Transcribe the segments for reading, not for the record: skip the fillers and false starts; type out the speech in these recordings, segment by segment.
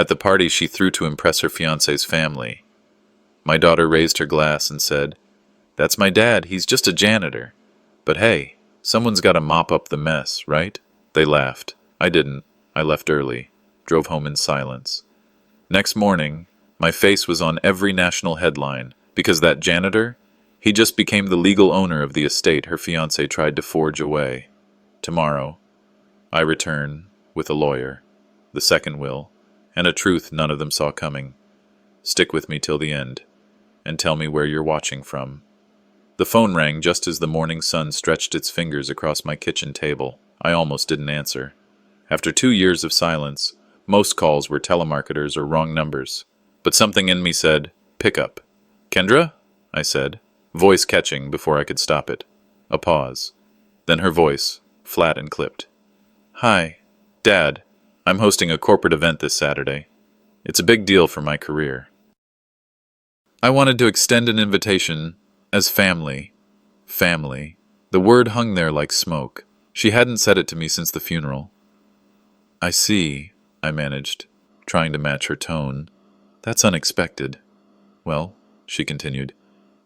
At the party she threw to impress her fiancé's family. My daughter raised her glass and said, "That's my dad, he's just a janitor. But hey, someone's got to mop up the mess, right?" They laughed. I didn't. I left early. Drove home in silence. Next morning, my face was on every national headline, because that janitor, he just became the legal owner of the estate her fiancé tried to forge away. Tomorrow, I return with a lawyer, the second will, and a truth none of them saw coming. Stick with me till the end, and tell me where you're watching from. The phone rang just as the morning sun stretched its fingers across my kitchen table. I almost didn't answer. After 2 years of silence, most calls were telemarketers or wrong numbers. But something in me said, "Pick up." "Kendra?" I said, voice catching before I could stop it. A pause. Then her voice, flat and clipped. "Hi, Dad. I'm hosting a corporate event this Saturday. It's a big deal for my career. I wanted to extend an invitation as family. Family. The word hung there like smoke. She hadn't said it to me since the funeral. "I see," I managed, trying to match her tone. "That's unexpected." "Well," she continued,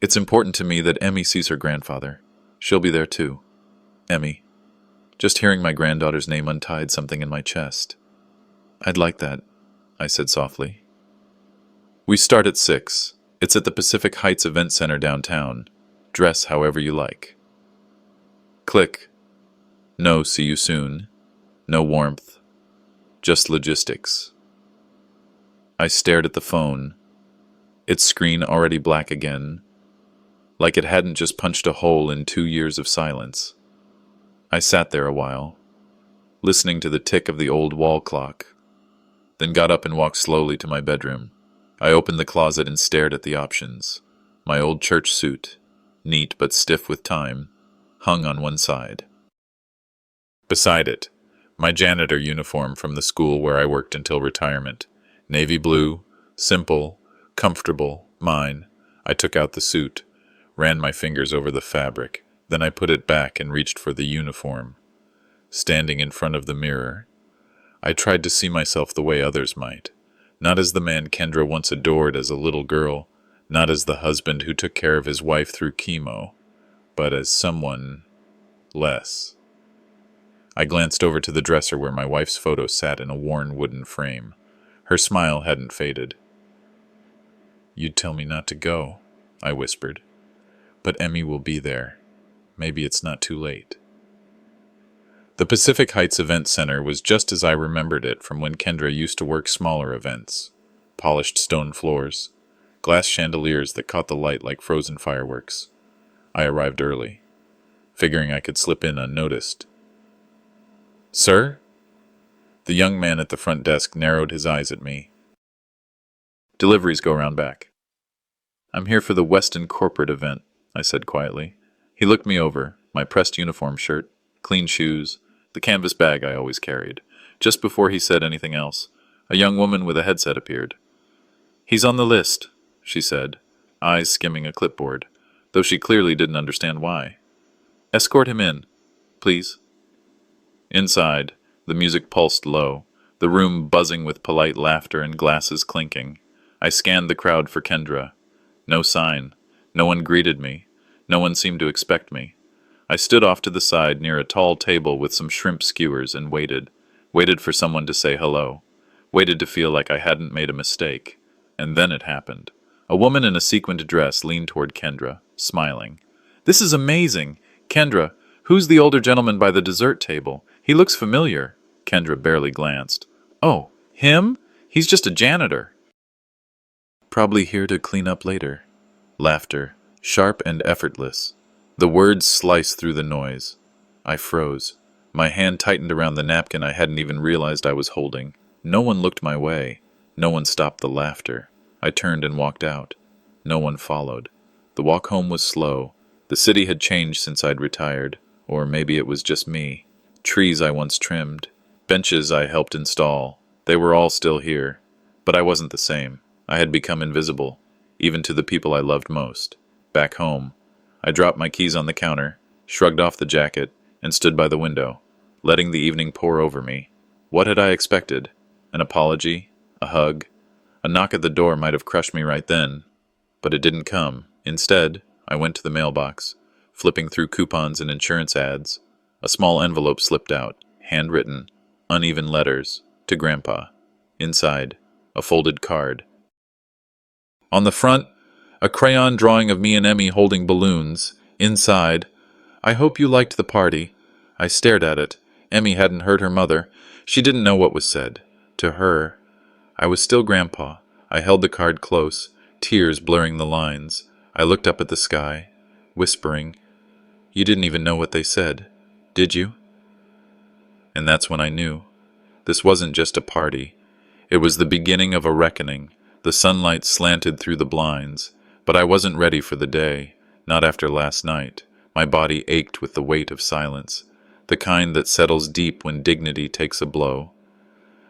"it's important to me that Emmy sees her grandfather. She'll be there too." Emmy. Just hearing my granddaughter's name untied something in my chest. "I'd like that," I said softly. "We start at 6. It's at the Pacific Heights Event Center downtown. Dress however you like." Click. No "see you soon." No warmth. Just logistics. I stared at the phone, its screen already black again, like it hadn't just punched a hole in 2 years of silence. I sat there a while, listening to the tick of the old wall clock, then got up and walked slowly to my bedroom. I opened the closet and stared at the options. My old church suit, neat but stiff with time, hung on one side. Beside it, my janitor uniform from the school where I worked until retirement. Navy blue, simple, comfortable, mine. I took out the suit, ran my fingers over the fabric, then I put it back and reached for the uniform. Standing in front of the mirror, I tried to see myself the way others might. Not as the man Kendra once adored as a little girl, not as the husband who took care of his wife through chemo, but as someone less. I glanced over to the dresser where my wife's photo sat in a worn wooden frame. Her smile hadn't faded. "You'd tell me not to go," I whispered. "But Emmy will be there. Maybe it's not too late." The Pacific Heights Event Center was just as I remembered it from when Kendra used to work smaller events. Polished stone floors, glass chandeliers that caught the light like frozen fireworks. I arrived early, figuring I could slip in unnoticed. "Sir?" The young man at the front desk narrowed his eyes at me. "Deliveries go round back." "I'm here for the Weston corporate event," I said quietly. He looked me over, my pressed uniform shirt, clean shoes, the canvas bag I always carried. Just before he said anything else, a young woman with a headset appeared. "He's on the list," she said, eyes skimming a clipboard, though she clearly didn't understand why. "Escort him in, please." Inside, the music pulsed low, the room buzzing with polite laughter and glasses clinking. I scanned the crowd for Kendra. No sign. No one greeted me. No one seemed to expect me. I stood off to the side near a tall table with some shrimp skewers and waited for someone to say hello, waited to feel like I hadn't made a mistake. And then it happened. A woman in a sequined dress leaned toward Kendra, smiling. "This is amazing! Kendra, who's the older gentleman by the dessert table? He looks familiar." Kendra barely glanced. "Oh, him? He's just a janitor." "Probably here to clean up later." Laughter, sharp and effortless. The words sliced through the noise. I froze. My hand tightened around the napkin I hadn't even realized I was holding. No one looked my way. No one stopped the laughter. I turned and walked out. No one followed. The walk home was slow. The city had changed since I'd retired. Or maybe it was just me. Trees I once trimmed. Benches I helped install. They were all still here. But I wasn't the same. I had become invisible, even to the people I loved most. Back home, I dropped my keys on the counter, shrugged off the jacket, and stood by the window, letting the evening pour over me. What had I expected? An apology? a hug. A knock at the door might have crushed me right then, but it didn't come. Instead, I went to the mailbox, flipping through coupons and insurance ads. A small envelope slipped out, handwritten, uneven letters, to Grandpa. Inside, a folded card. On the front, a crayon drawing of me and Emmy holding balloons. Inside, I hope you liked the party. I stared at it. Emmy hadn't heard her mother. She didn't know what was said. To her, I was still Grandpa. I held the card close, tears blurring the lines. I looked up at the sky, whispering, "You didn't even know what they said, did you?" And that's when I knew. This wasn't just a party. It was the beginning of a reckoning. The sunlight slanted through the blinds, but I wasn't ready for the day, not after last night. My body ached with the weight of silence, the kind that settles deep when dignity takes a blow.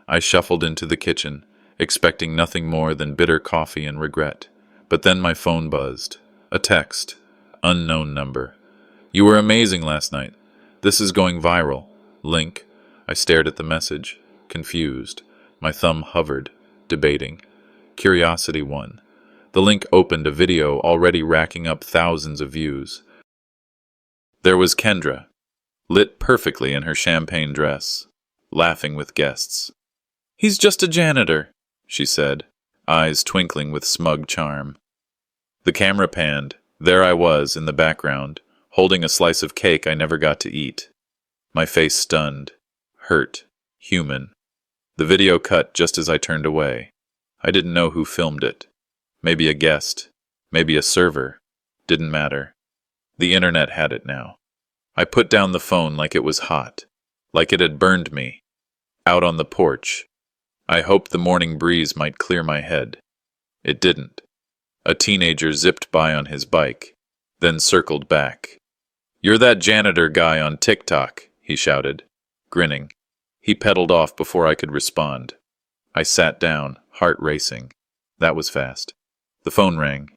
I shuffled into the kitchen, expecting nothing more than bitter coffee and regret. But then my phone buzzed. A text. Unknown number. "You were amazing last night. This is going viral. Link." I stared at the message, confused. My thumb hovered, debating. Curiosity won. The link opened a video already racking up thousands of views. There was Kendra, lit perfectly in her champagne dress, laughing with guests. "He's just a janitor," she said, eyes twinkling with smug charm. The camera panned. There I was in the background, holding a slice of cake I never got to eat. My face stunned, hurt, human. The video cut just as I turned away. I didn't know who filmed it. Maybe a guest, maybe a server. Didn't matter. The internet had it now. I put down the phone like it was hot, like it had burned me. Out on the porch, I hoped the morning breeze might clear my head. It didn't. A teenager zipped by on his bike, then circled back. "You're that janitor guy on TikTok," he shouted, grinning. He pedaled off before I could respond. I sat down, heart racing. That was fast. The phone rang.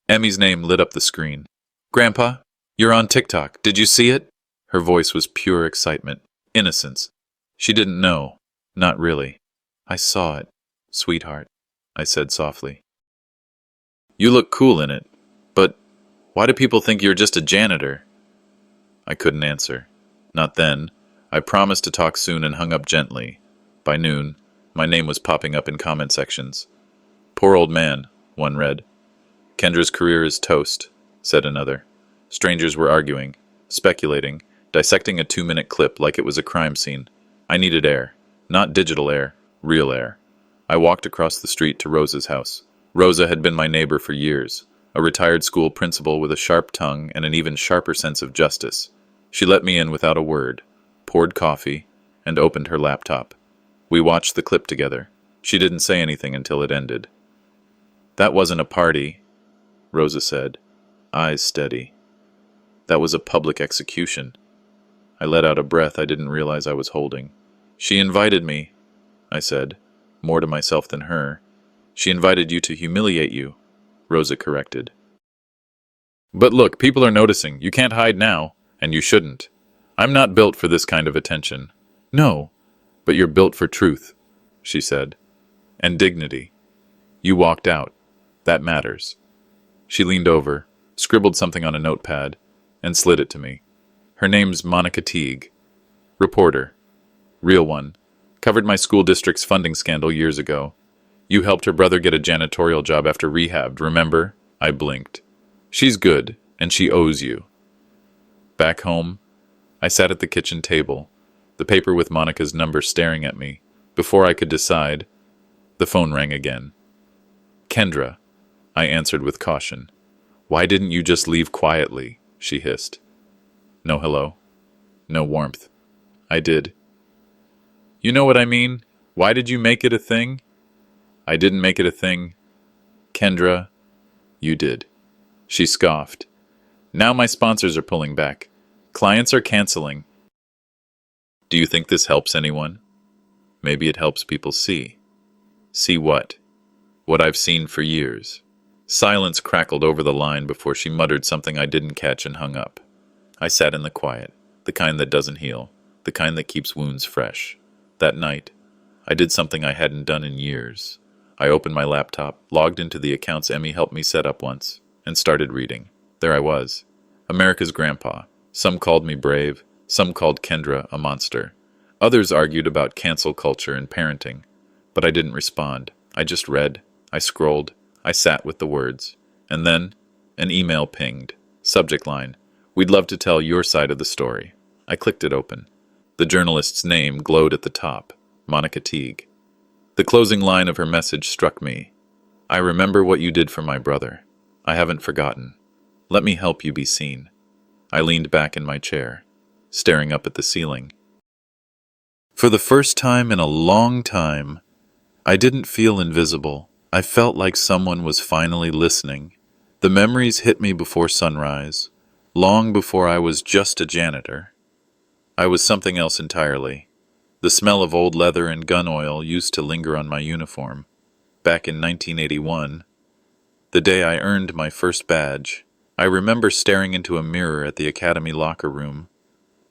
Emmy's name lit up the screen. "Grandpa, you're on TikTok. Did you see it?" Her voice was pure excitement, innocence. She didn't know. Not really. "I saw it, sweetheart," I said softly. "You look cool in it, but why do people think you're just a janitor?" I couldn't answer. Not then. I promised to talk soon and hung up gently. By noon, my name was popping up in comment sections. "Poor old man," one read. "Kendra's career is toast," said another. Strangers were arguing, speculating, dissecting a 2-minute clip like it was a crime scene. I needed air. Not digital air, real air. I walked across the street to Rosa's house. Rosa had been my neighbor for years, a retired school principal with a sharp tongue and an even sharper sense of justice. She let me in without a word, poured coffee, and opened her laptop. We watched the clip together. She didn't say anything until it ended. "That wasn't a party," Rosa said, eyes steady. "That was a public execution." I let out a breath I didn't realize I was holding. "She invited me," I said, more to myself than her. "She invited you to humiliate you," Rosa corrected. "But look, people are noticing. You can't hide now, and you shouldn't. I'm not built for this kind of attention." "No, but you're built for truth," she said. "And dignity. You walked out. That matters." She leaned over, scribbled something on a notepad, and slid it to me. "Her name's Monica Teague. Reporter. Real one. Covered my school district's funding scandal years ago. You helped her brother get a janitorial job after rehab, remember?" I blinked. "She's good, and she owes you." Back home, I sat at the kitchen table, the paper with Monica's number staring at me. Before I could decide, the phone rang again. "Kendra," I answered with caution. "Why didn't you just leave quietly?" she hissed. No hello. No warmth. I did. "You know what I mean? Why did you make it a thing?" "I didn't make it a thing. Kendra, you did." She scoffed. "Now my sponsors are pulling back. Clients are canceling." Do you think this helps anyone? Maybe it helps people see. See what? What I've seen for years. Silence crackled over the line before she muttered something I didn't catch and hung up. I sat in the quiet, the kind that doesn't heal, the kind that keeps wounds fresh. That night, I did something I hadn't done in years. I opened my laptop, logged into the accounts Emmy helped me set up once, and started reading. There I was. America's grandpa. Some called me brave, some called Kendra a monster. Others argued about cancel culture and parenting. But I didn't respond. I just read. I scrolled. I sat with the words. And then, an email pinged. Subject line: "We'd love to tell your side of the story." I clicked it open. The journalist's name glowed at the top: Monica Teague. The closing line of her message struck me. "I remember what you did for my brother. I haven't forgotten. Let me help you be seen." I leaned back in my chair, staring up at the ceiling. For the first time in a long time, I didn't feel invisible. I felt like someone was finally listening. The memories hit me before sunrise, long before I was just a janitor. I was something else entirely. The smell of old leather and gun oil used to linger on my uniform. Back in 1981, the day I earned my first badge, I remember staring into a mirror at the academy locker room,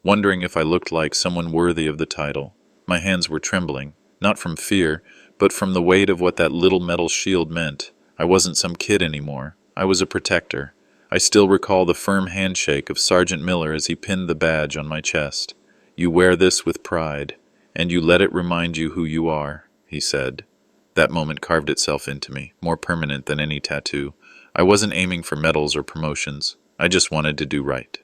wondering if I looked like someone worthy of the title. My hands were trembling, not from fear, but from the weight of what that little metal shield meant. I wasn't some kid anymore. I was a protector. I still recall the firm handshake of Sergeant Miller as he pinned the badge on my chest. "You wear this with pride, and you let it remind you who you are," he said. That moment carved itself into me, more permanent than any tattoo. I wasn't aiming for medals or promotions. I just wanted to do right.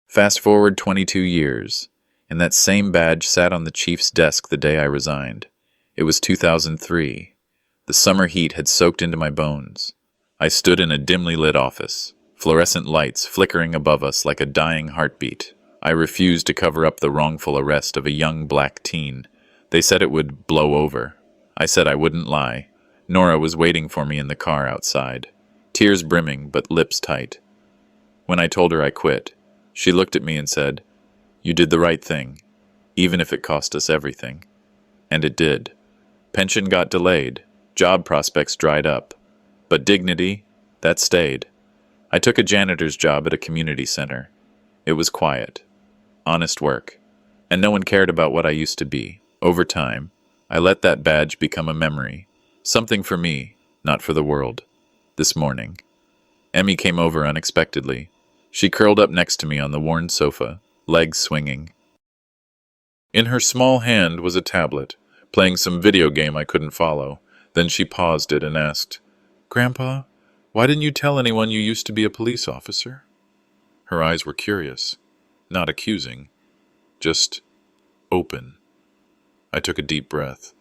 Fast forward 22 years, and that same badge sat on the chief's desk the day I resigned. It was 2003. The summer heat had soaked into my bones. I stood in a dimly lit office, fluorescent lights flickering above us like a dying heartbeat. I refused to cover up the wrongful arrest of a young black teen. They said it would blow over. I said I wouldn't lie. Nora was waiting for me in the car outside, tears brimming but lips tight. When I told her I quit, she looked at me and said, "You did the right thing, even if it cost us everything." And it did. Pension got delayed, job prospects dried up, but dignity, that stayed. I took a janitor's job at a community center. It was quiet, honest work, and no one cared about what I used to be. Over time, I let that badge become a memory, something for me, not for the world. This morning, Emmy came over unexpectedly. She curled up next to me on the worn sofa, legs swinging. In her small hand was a tablet, playing some video game I couldn't follow. Then she paused it and asked, "Grandpa, why didn't you tell anyone you used to be a police officer?" Her eyes were curious, not accusing, just open. I took a deep breath.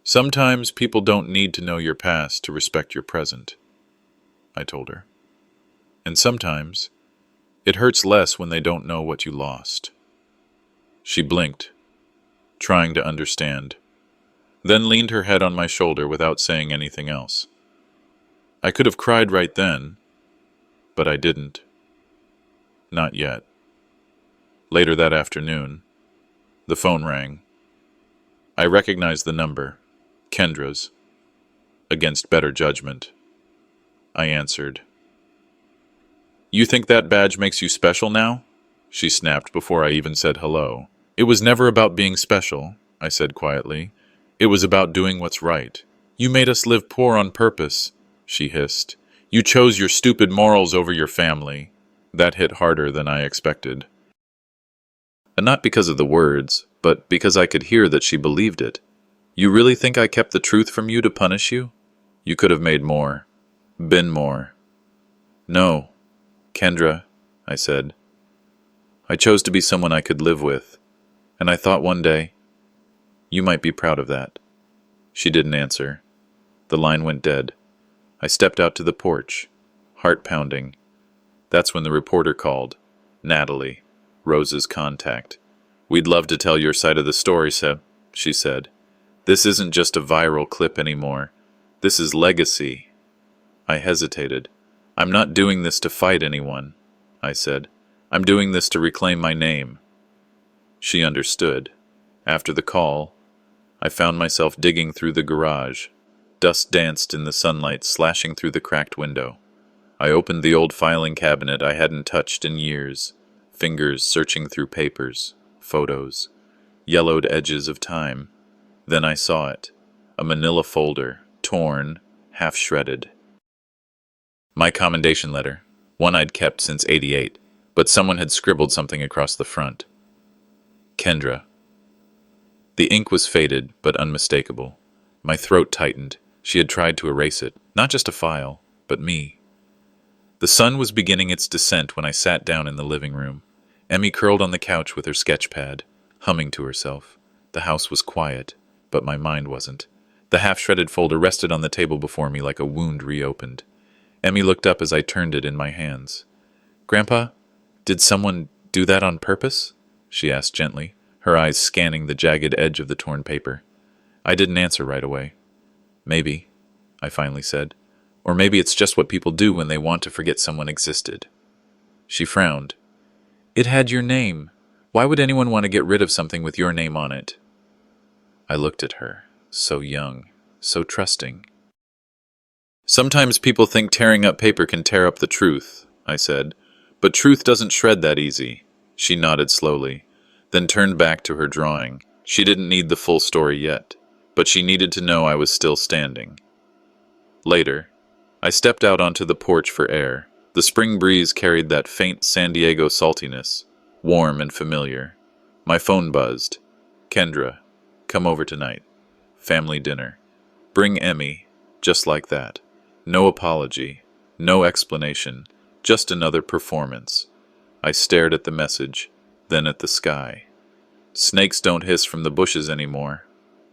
"Sometimes people don't need to know your past to respect your present," I told her. "And sometimes it hurts less when they don't know what you lost." She blinked, trying to understand, then leaned her head on my shoulder without saying anything else. I could have cried right then, but I didn't. Not yet. Later that afternoon, the phone rang. I recognized the number, Kendra's. Against better judgment, I answered. "You think that badge makes you special now?" she snapped before I even said hello. "It was never about being special," I said quietly. "It was about doing what's right. You made us live poor on purpose," she hissed. "You chose your stupid morals over your family." That hit harder than I expected. And not because of the words, but because I could hear that she believed it. "You really think I kept the truth from you to punish you? You could have made more. Been more." "No, Kendra," I said. "I chose to be someone I could live with, and I thought one day, you might be proud of that." She didn't answer. The line went dead. I stepped out to the porch, heart pounding. That's when the reporter called. Natalie, Rose's contact. "We'd love to tell your side of the story, Seb," she said. "This isn't just a viral clip anymore. This is legacy." I hesitated. "I'm not doing this to fight anyone," I said. "I'm doing this to reclaim my name." She understood. After the call, I found myself digging through the garage. Dust danced in the sunlight, slashing through the cracked window. I opened the old filing cabinet I hadn't touched in years, fingers searching through papers, photos, yellowed edges of time. Then I saw it. A manila folder, torn, half shredded. My commendation letter, one I'd kept since '88, but someone had scribbled something across the front. Kendra. The ink was faded, but unmistakable. My throat tightened. She had tried to erase it, not just a file, but me. The sun was beginning its descent when I sat down in the living room. Emmy curled on the couch with her sketch pad, humming to herself. The house was quiet, but my mind wasn't. The half-shredded folder rested on the table before me like a wound reopened. Emmy looked up as I turned it in my hands. "Grandpa, did someone do that on purpose?" she asked gently, her eyes scanning the jagged edge of the torn paper. I didn't answer right away. "Maybe," I finally said. "Or maybe it's just what people do when they want to forget someone existed." She frowned. "It had your name. Why would anyone want to get rid of something with your name on it?" I looked at her, so young, so trusting. "Sometimes people think tearing up paper can tear up the truth," I said. "But truth doesn't shred that easy." She nodded slowly, then turned back to her drawing. She didn't need the full story yet, but she needed to know I was still standing. Later, I stepped out onto the porch for air. The spring breeze carried that faint San Diego saltiness, warm and familiar. My phone buzzed. "Kendra, come over tonight. Family dinner. Bring Emmy," just like that. No apology, no explanation, just another performance. I stared at the message, then at the sky. "Snakes don't hiss from the bushes anymore,"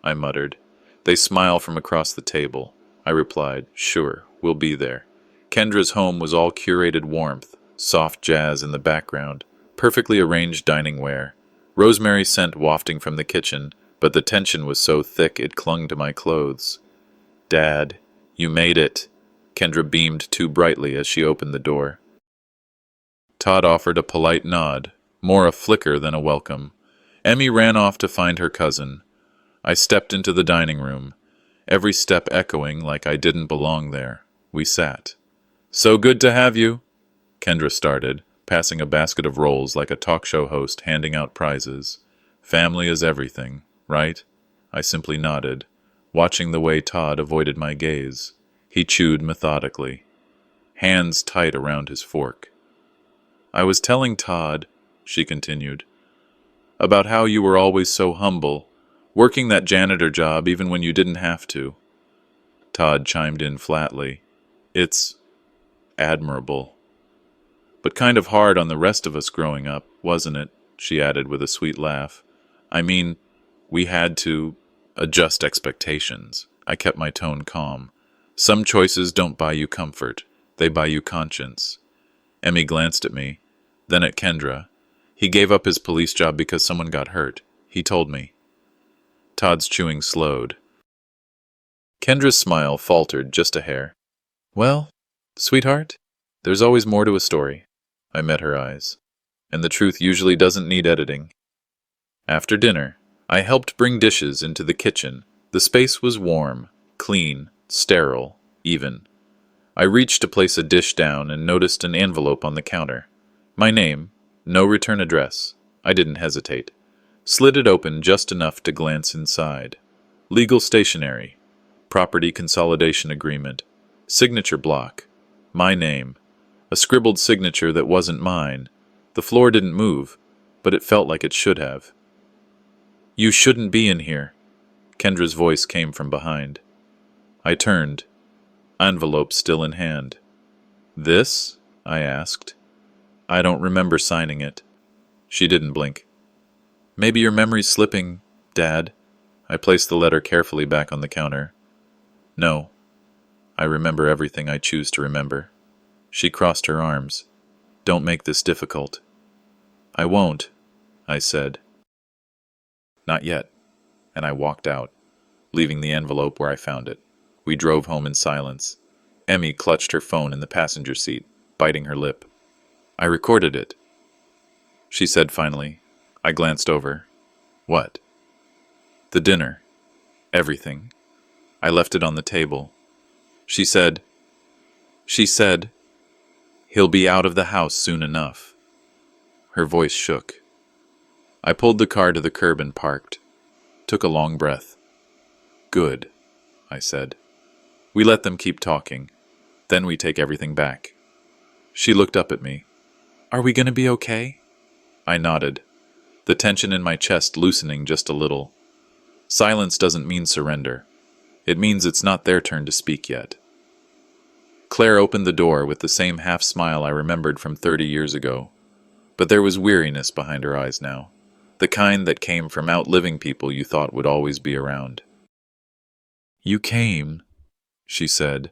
I muttered. "They smile from across the table." I replied, "Sure, we'll be there." Kendra's home was all curated warmth, soft jazz in the background, perfectly arranged dining ware, rosemary scent wafting from the kitchen, but the tension was so thick it clung to my clothes. "Dad, you made it." Kendra beamed too brightly as she opened the door. Todd offered a polite nod, more a flicker than a welcome. Emmy ran off to find her cousin. I stepped into the dining room, every step echoing like I didn't belong there. We sat. "So good to have you," Kendra started, passing a basket of rolls like a talk show host handing out prizes. "Family is everything, right?" I simply nodded, watching the way Todd avoided my gaze. He chewed methodically, hands tight around his fork. "I was telling Todd," she continued, "about how you were always so humble, working that janitor job even when you didn't have to." Todd chimed in flatly. "It's admirable. But kind of hard on the rest of us growing up, wasn't it?" she added with a sweet laugh. "I mean, we had to adjust expectations." I kept my tone calm. "Some choices don't buy you comfort. They buy you conscience." Emmy glanced at me, then at Kendra. "He gave up his police job because someone got hurt. He told me." Todd's chewing slowed. Kendra's smile faltered just a hair. "Well, sweetheart, there's always more to a story." I met her eyes. "And the truth usually doesn't need editing." After dinner, I helped bring dishes into the kitchen. The space was warm, clean, sterile, even. I reached to place a dish down and noticed an envelope on the counter. My name, no return address. I didn't hesitate. Slid it open just enough to glance inside. Legal stationery. Property consolidation agreement. Signature block. My name. A scribbled signature that wasn't mine. The floor didn't move, but it felt like it should have. "You shouldn't be in here." Kendra's voice came from behind. I turned, envelope still in hand. "This?" I asked. "I don't remember signing it." She didn't blink. "Maybe your memory's slipping, Dad." I placed the letter carefully back on the counter. "No. I remember everything I choose to remember." She crossed her arms. "Don't make this difficult." "I won't," I said. "Not yet." And I walked out, leaving the envelope where I found it. We drove home in silence. Emmy clutched her phone in the passenger seat, biting her lip. "I recorded it," she said finally. I glanced over. "What?" "The dinner. Everything. I left it on the table." She said, "He'll be out of the house soon enough." Her voice shook. I pulled the car to the curb and parked. Took a long breath. Good. I said. We let them keep talking. Then we take everything back. She looked up at me. Are we going to be okay? I nodded, the tension in my chest loosening just a little. Silence doesn't mean surrender. It means it's not their turn to speak yet. Claire opened the door with the same half-smile I remembered from 30 years ago. But there was weariness behind her eyes now, the kind that came from outliving people you thought would always be around. You came, she said,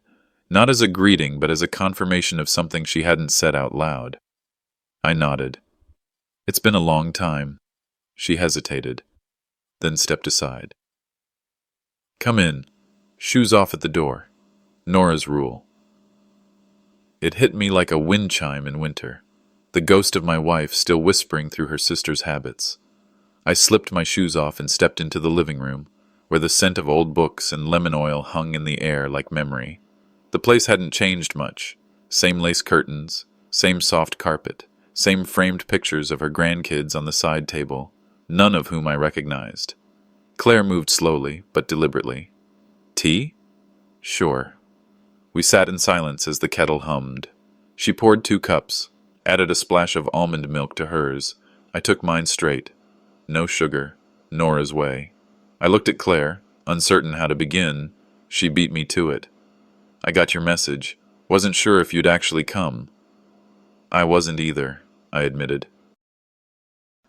not as a greeting but as a confirmation of something she hadn't said out loud. I nodded. It's been a long time. She hesitated, then stepped aside. Come in. Shoes off at the door. Nora's rule. It hit me like a wind chime in winter, the ghost of my wife still whispering through her sister's habits. I slipped my shoes off and stepped into the living room, where the scent of old books and lemon oil hung in the air like memory. The place hadn't changed much. Same lace curtains, same soft carpet, same framed pictures of her grandkids on the side table, none of whom I recognized. Claire moved slowly, but deliberately. Tea? Sure. We sat in silence as the kettle hummed. She poured 2 cups, added a splash of almond milk to hers. I took mine straight. No sugar. Nora's way. I looked at Claire, uncertain how to begin. She beat me to it. I got your message. Wasn't sure if you'd actually come. I wasn't either, I admitted.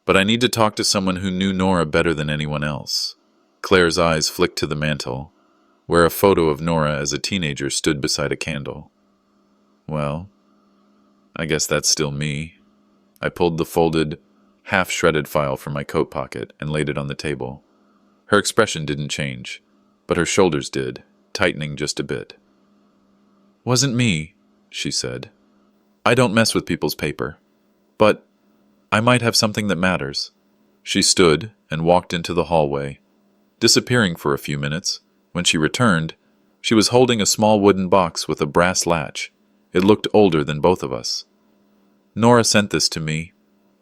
But I need to talk to someone who knew Nora better than anyone else. Claire's eyes flicked to the mantel, where a photo of Nora as a teenager stood beside a candle. Well, I guess that's still me. I pulled the folded, half-shredded file from my coat pocket and laid it on the table. Her expression didn't change, but her shoulders did, tightening just a bit. Wasn't me, she said. I don't mess with people's paper. But I might have something that matters. She stood and walked into the hallway, disappearing for a few minutes. When she returned, she was holding a small wooden box with a brass latch. It looked older than both of us. Nora sent this to me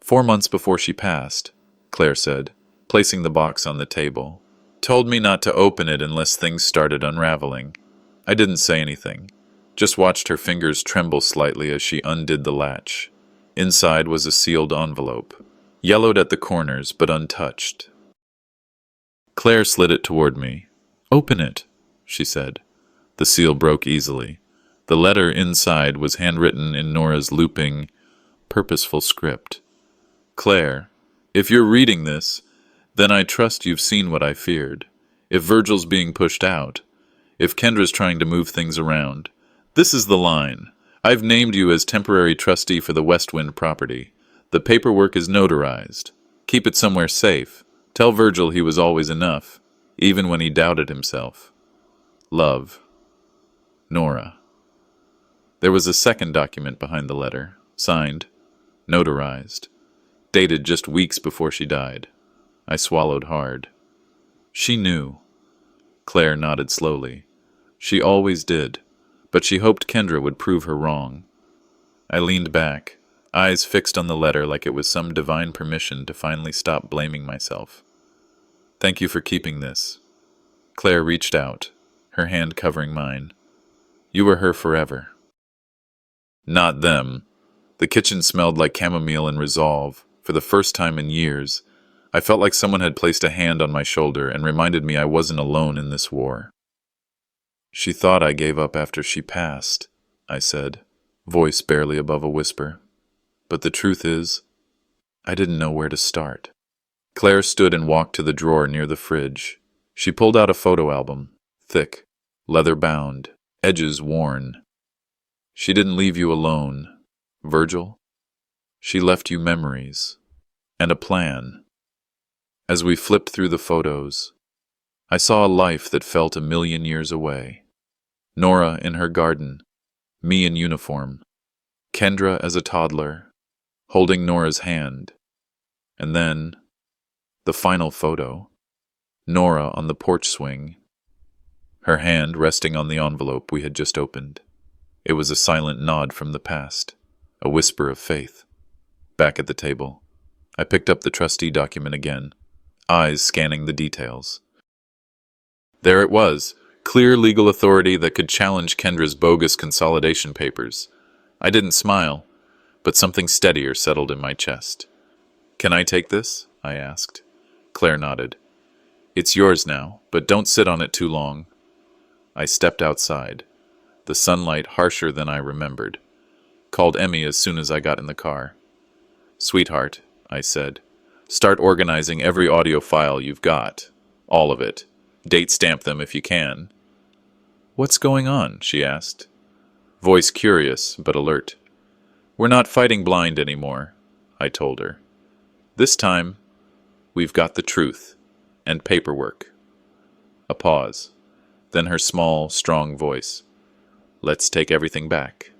4 months before she passed, Claire said, placing the box on the table. Told me not to open it unless things started unraveling. I didn't say anything, just watched her fingers tremble slightly as she undid the latch. Inside was a sealed envelope, yellowed at the corners but untouched. Claire slid it toward me. Open it, she said. The seal broke easily. The letter inside was handwritten in Nora's looping, purposeful script. Claire, if you're reading this, then I trust you've seen what I feared. If Virgil's being pushed out, if Kendra's trying to move things around, this is the line. I've named you as temporary trustee for the West Wind property. The paperwork is notarized. Keep it somewhere safe. Tell Virgil he was always enough, even when he doubted himself. Love. Nora. There was a second document behind the letter, signed, notarized, dated just weeks before she died. I swallowed hard. She knew. Claire nodded slowly. She always did, but she hoped Kendra would prove her wrong. I leaned back, eyes fixed on the letter like it was some divine permission to finally stop blaming myself. Thank you for keeping this. Claire reached out, her hand covering mine. You were her forever. Not them. The kitchen smelled like chamomile and resolve. For the first time in years, I felt like someone had placed a hand on my shoulder and reminded me I wasn't alone in this war. She thought I gave up after she passed, I said, voice barely above a whisper. But the truth is, I didn't know where to start. Claire stood and walked to the drawer near the fridge. She pulled out a photo album, thick, leather-bound, edges worn. She didn't leave you alone, Virgil. She left you memories, and a plan. As we flipped through the photos, I saw a life that felt 1,000,000 years away. Nora in her garden, me in uniform, Kendra as a toddler, holding Nora's hand, and then, the final photo, Nora on the porch swing, her hand resting on the envelope we had just opened. It was a silent nod from the past, a whisper of faith. Back at the table, I picked up the trustee document again, eyes scanning the details. There it was, Clear legal authority that could challenge Kendra's bogus consolidation papers. I didn't smile, but something steadier settled in my chest. "Can I take this?" I asked. Claire nodded. "It's yours now, but don't sit on it too long." I stepped outside, the sunlight harsher than I remembered. Called Emmy as soon as I got in the car. "Sweetheart," I said, "start organizing every audio file you've got. All of it. Date stamp them if you can." "What's going on?" she asked. Voice curious, but alert. "We're not fighting blind anymore," I told her. "This time, we've got the truth and paperwork." A pause. Then her small, strong voice. "Let's take everything back."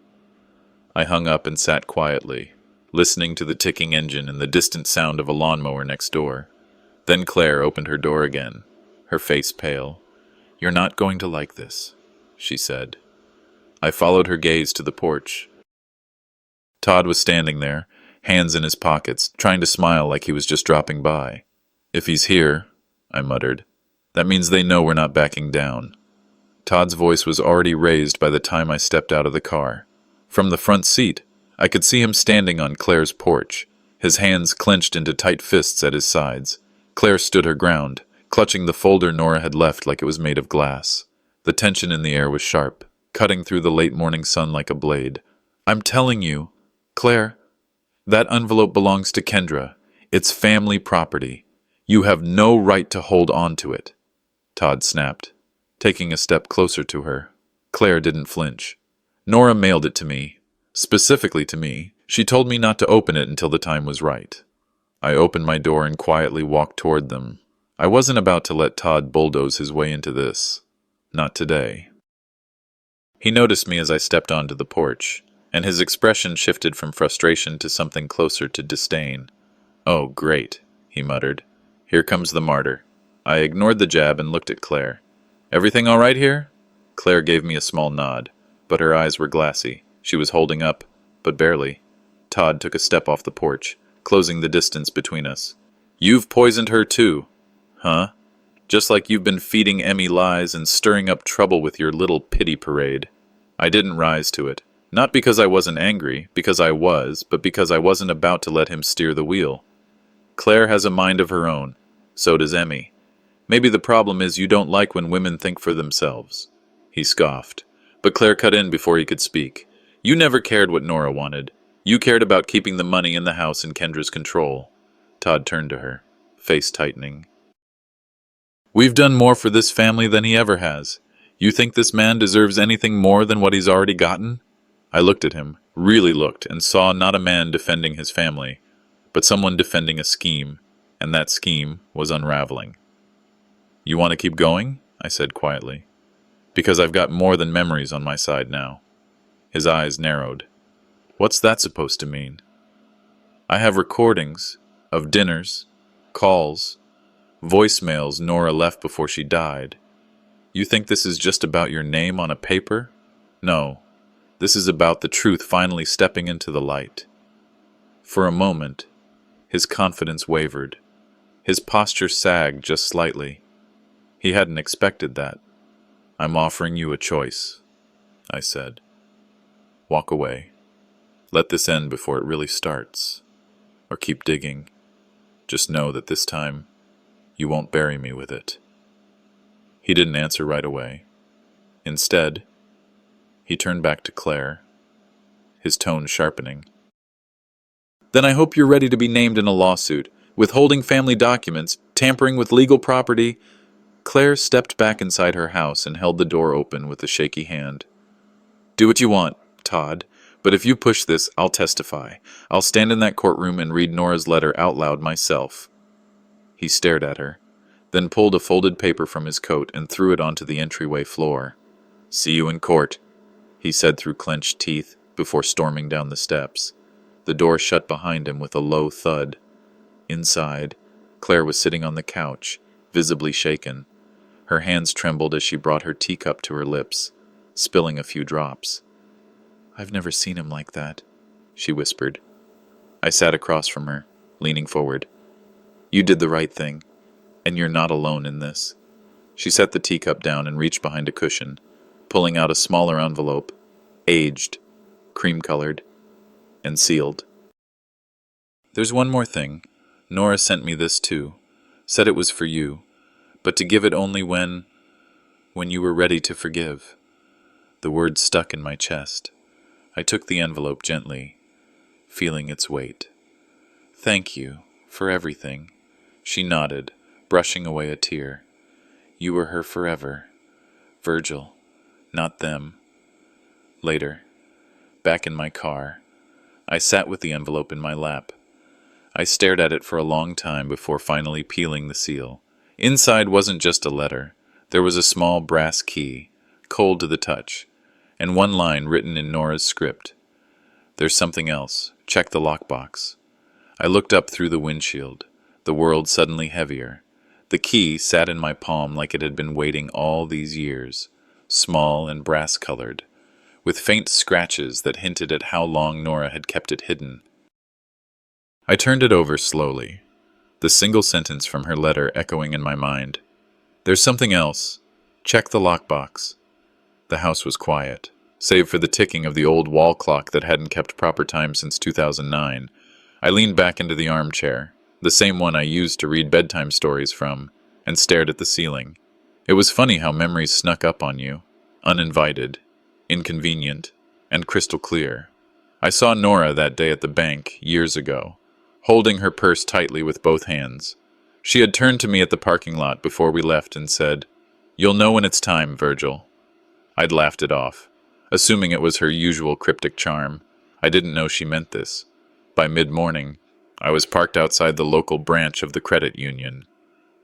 I hung up and sat quietly, listening to the ticking engine and the distant sound of a lawnmower next door. Then Claire opened her door again, her face pale. "You're not going to like this," she said. I followed her gaze to the porch. Todd was standing there, hands in his pockets, trying to smile like he was just dropping by. "If he's here," I muttered, "that means they know we're not backing down." Todd's voice was already raised by the time I stepped out of the car. From the front seat, I could see him standing on Claire's porch, his hands clenched into tight fists at his sides. Claire stood her ground, clutching the folder Nora had left like it was made of glass. The tension in the air was sharp, cutting through the late morning sun like a blade. "I'm telling you, Claire, that envelope belongs to Kendra. It's family property. You have no right to hold on to it," Todd snapped, taking a step closer to her. Claire didn't flinch. "Nora mailed it to me. Specifically to me. She told me not to open it until the time was right." I opened my door and quietly walked toward them. I wasn't about to let Todd bulldoze his way into this. Not today. He noticed me as I stepped onto the porch, and his expression shifted from frustration to something closer to disdain. "Oh, great," he muttered. "Here comes the martyr." I ignored the jab and looked at Claire. "Everything all right here?" Claire gave me a small nod, but her eyes were glassy. She was holding up, but barely. Todd took a step off the porch, closing the distance between us. "You've poisoned her too, huh? Just like you've been feeding Emmy lies and stirring up trouble with your little pity parade." I didn't rise to it. Not because I wasn't angry, because I was, but because I wasn't about to let him steer the wheel. Claire has a mind of her own. So does Emmy. Maybe the problem is you don't like when women think for themselves. He scoffed, but Claire cut in before he could speak. "You never cared what Nora wanted. You cared about keeping the money in the house in Kendra's control." Todd turned to her, face tightening. "We've done more for this family than he ever has. You think this man deserves anything more than what he's already gotten?" I looked at him, really looked, and saw not a man defending his family, but someone defending a scheme, and that scheme was unraveling. "You want to keep going?" I said quietly. "Because I've got more than memories on my side now." His eyes narrowed. "What's that supposed to mean?" "I have recordings of dinners, calls, voicemails Nora left before she died. You think this is just about your name on a paper? No, this is about the truth finally stepping into the light." For a moment, his confidence wavered. His posture sagged just slightly. He hadn't expected that. "I'm offering you a choice," I said. "Walk away. Let this end before it really starts. Or keep digging. Just know that this time, you won't bury me with it." He didn't answer right away. Instead, he turned back to Claire, his tone sharpening. "Then I hope you're ready to be named in a lawsuit, withholding family documents, tampering with legal property." Claire stepped back inside her house and held the door open with a shaky hand. "Do what you want, Todd, but if you push this, I'll testify. I'll stand in that courtroom and read Nora's letter out loud myself." He stared at her, then pulled a folded paper from his coat and threw it onto the entryway floor. "See you in court," he said through clenched teeth before storming down the steps. The door shut behind him with a low thud. Inside, Claire was sitting on the couch, visibly shaken. Her hands trembled as she brought her teacup to her lips, spilling a few drops. "I've never seen him like that," she whispered. I sat across from her, leaning forward. "You did the right thing, and you're not alone in this." She set the teacup down and reached behind a cushion, pulling out a smaller envelope, aged, cream-colored, and sealed. There's one more thing. Nora sent me this too. Said it was for you, but to give it only when you were ready to forgive. The words stuck in my chest. I took the envelope gently, feeling its weight. Thank you for everything. She nodded, brushing away a tear. You were her forever. Virgil, not them. Later, back in my car, I sat with the envelope in my lap. I stared at it for a long time before finally peeling the seal. Inside wasn't just a letter. There was a small brass key, cold to the touch, and one line written in Nora's script. There's something else. Check the lockbox. I looked up through the windshield, the world suddenly heavier. The key sat in my palm like it had been waiting all these years, small and brass-colored, with faint scratches that hinted at how long Nora had kept it hidden. I turned it over slowly, the single sentence from her letter echoing in my mind. There's something else. Check the lockbox. The house was quiet, save for the ticking of the old wall clock that hadn't kept proper time since 2009. I leaned back into the armchair, the same one I used to read bedtime stories from, and stared at the ceiling. It was funny how memories snuck up on you, uninvited, inconvenient, and crystal clear. I saw Nora that day at the bank, years ago, holding her purse tightly with both hands. She had turned to me at the parking lot before we left and said, "You'll know when it's time, Virgil." I'd laughed it off, assuming it was her usual cryptic charm. I didn't know she meant this. By mid-morning, I was parked outside the local branch of the credit union,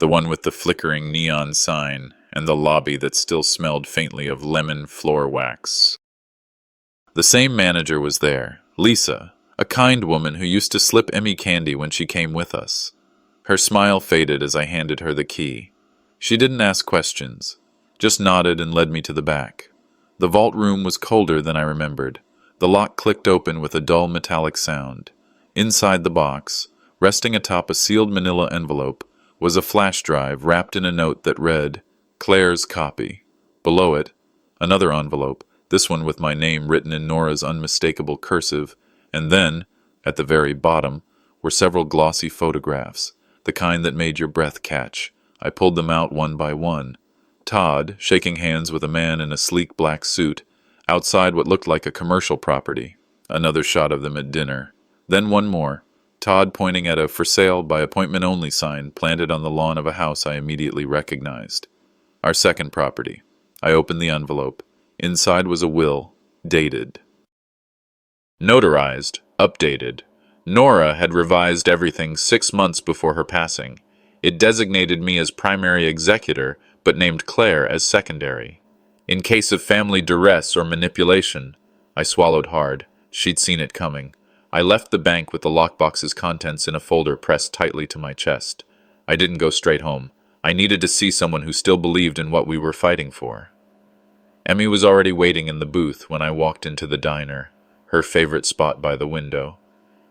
the one with the flickering neon sign and the lobby that still smelled faintly of lemon floor wax. The same manager was there, Lisa, a kind woman who used to slip Emmy candy when she came with us. Her smile faded as I handed her the key. She didn't ask questions, just nodded and led me to the back. The vault room was colder than I remembered. The lock clicked open with a dull metallic sound. Inside the box, resting atop a sealed manila envelope, was a flash drive wrapped in a note that read, Claire's copy. Below it, another envelope, this one with my name written in Nora's unmistakable cursive, and then, at the very bottom, were several glossy photographs, the kind that made your breath catch. I pulled them out one by one. Todd, shaking hands with a man in a sleek black suit, outside what looked like a commercial property. Another shot of them at dinner. Then one more. Todd pointing at a for sale by appointment only sign planted on the lawn of a house I immediately recognized. Our second property. I opened the envelope. Inside was a will, dated. Notarized, updated. Nora had revised everything 6 months before her passing. It designated me as primary executor, but named Claire as secondary. In case of family duress or manipulation, I swallowed hard. She'd seen it coming. I left the bank with the lockbox's contents in a folder pressed tightly to my chest. I didn't go straight home. I needed to see someone who still believed in what we were fighting for. Emmy was already waiting in the booth when I walked into the diner, her favorite spot by the window.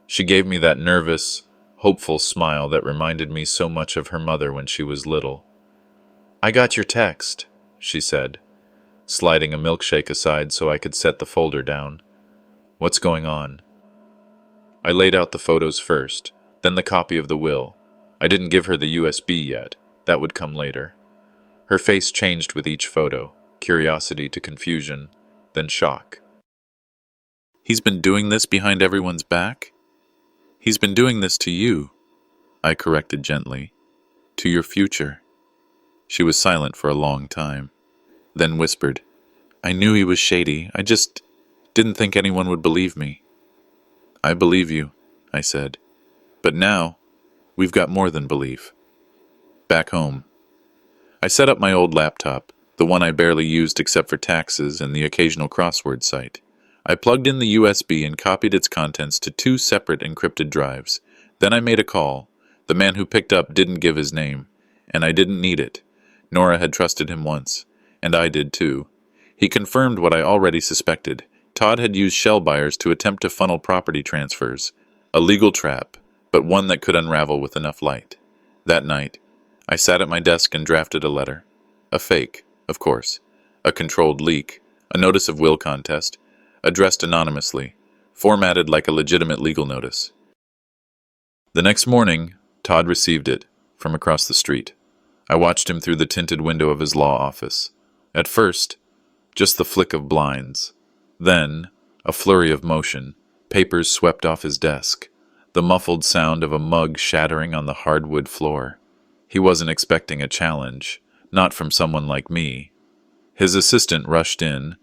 She gave me that nervous, hopeful smile that reminded me so much of her mother when she was little. "I got your text," she said, sliding a milkshake aside so I could set the folder down. "What's going on?" I laid out the photos first, then the copy of the will. I didn't give her the USB yet. That would come later. Her face changed with each photo, curiosity to confusion, then shock. "He's been doing this behind everyone's back?" "He's been doing this to you," I corrected gently. "To your future." She was silent for a long time, then whispered, "I knew he was shady. I just didn't think anyone would believe me." "I believe you," I said. "But now, we've got more than belief." Back home, I set up my old laptop, the one I barely used except for taxes and the occasional crossword site. I plugged in the USB and copied its contents to 2 separate encrypted drives. Then I made a call. The man who picked up didn't give his name, and I didn't need it. Nora had trusted him once, and I did too. He confirmed what I already suspected. Todd had used shell buyers to attempt to funnel property transfers. A legal trap, but one that could unravel with enough light. That night, I sat at my desk and drafted a letter. A fake, of course. A controlled leak. A notice of will contest. Addressed anonymously. Formatted like a legitimate legal notice. The next morning, Todd received it, from across the street. I watched him through the tinted window of his law office. At first, just the flick of blinds. Then, a flurry of motion. Papers swept off his desk. The muffled sound of a mug shattering on the hardwood floor. He wasn't expecting a challenge, not from someone like me. His assistant rushed in,